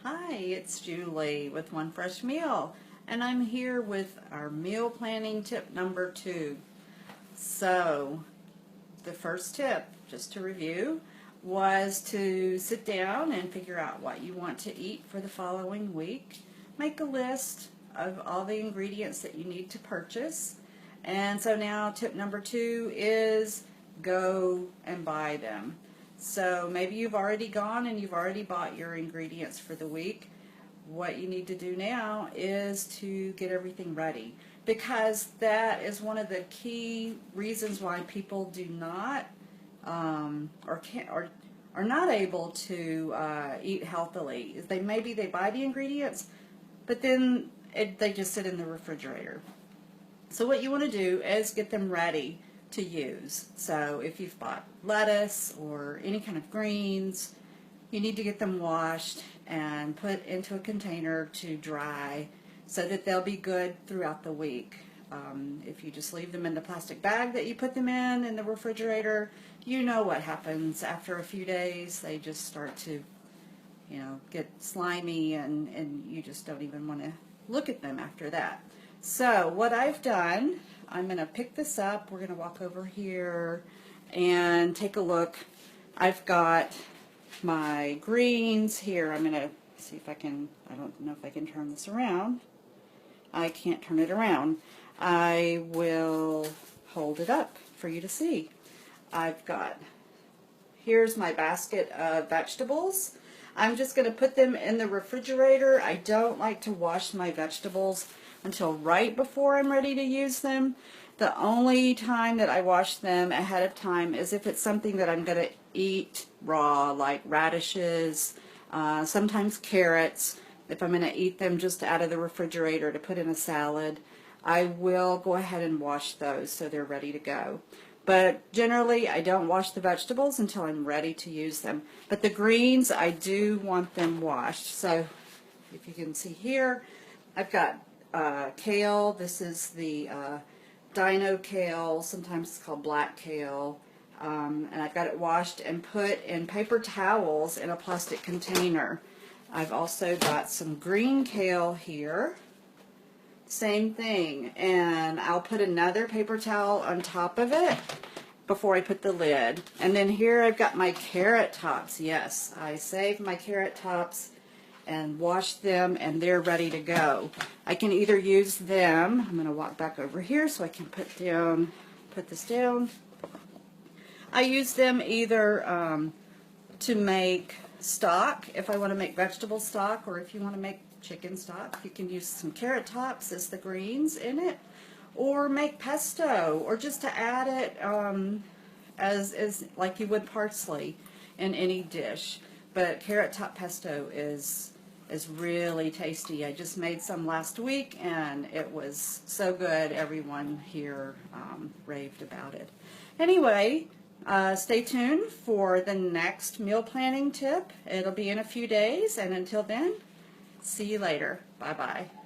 Hi, it's Julie with One Fresh Meal, and I'm here with our meal planning tip number 2. So, the first tip, just to review, was to sit down and figure out what you want to eat for the following week. Make a list of all the ingredients that you need to purchase. And so now tip number 2 is go and buy them. So maybe you've already gone and you've already bought your ingredients for the week. What you need to do now is to get everything ready, because that is one of the key reasons why people do not or can't or are not able to eat healthily. Is they buy the ingredients, but then they just sit in the refrigerator. So what you want to do is get them ready to use. So if you've bought lettuce or any kind of greens, you need to get them washed and put into a container to dry so that they'll be good throughout the week. If you just leave them in the plastic bag that you put them in the refrigerator, you know what happens. After a few days, they just start to, get slimy, and you just don't even want to look at them after that. So what I've done, I'm going to pick this up. We're going to walk over here and take a look. I've got my greens here. I'm going to see if I don't know if I can turn this around. I can't turn it around. I will hold it up for you to see. Here's my basket of vegetables. I'm just going to put them in the refrigerator. I don't like to wash my vegetables until right before I'm ready to use them. The only time that I wash them ahead of time is if it's something that I'm going to eat raw, like radishes, sometimes carrots. If I'm going to eat them just out of the refrigerator to put in a salad, I will go ahead and wash those so they're ready to go. But generally, I don't wash the vegetables until I'm ready to use them. But the greens, I do want them washed. So if you can see here, I've got kale. This is the dino kale. Sometimes it's called black kale. And I've got it washed and put in paper towels in a plastic container. I've also got some green kale here. Same thing. And I'll put another paper towel on top of it before I put the lid. And then here I've got my carrot tops. Yes, I saved my carrot tops and wash them, and they're ready to go. I can either use them, I'm going to walk back over here so I can put this down. I use them either to make stock, if I want to make vegetable stock, or if you want to make chicken stock, you can use some carrot tops as the greens in it, or make pesto, or just to add it as like you would parsley in any dish. But carrot top pesto is really tasty. I just made some last week, and it was so good. Everyone here raved about it. Anyway, stay tuned for the next meal planning tip. It'll be in a few days, and until then, see you later. Bye-bye.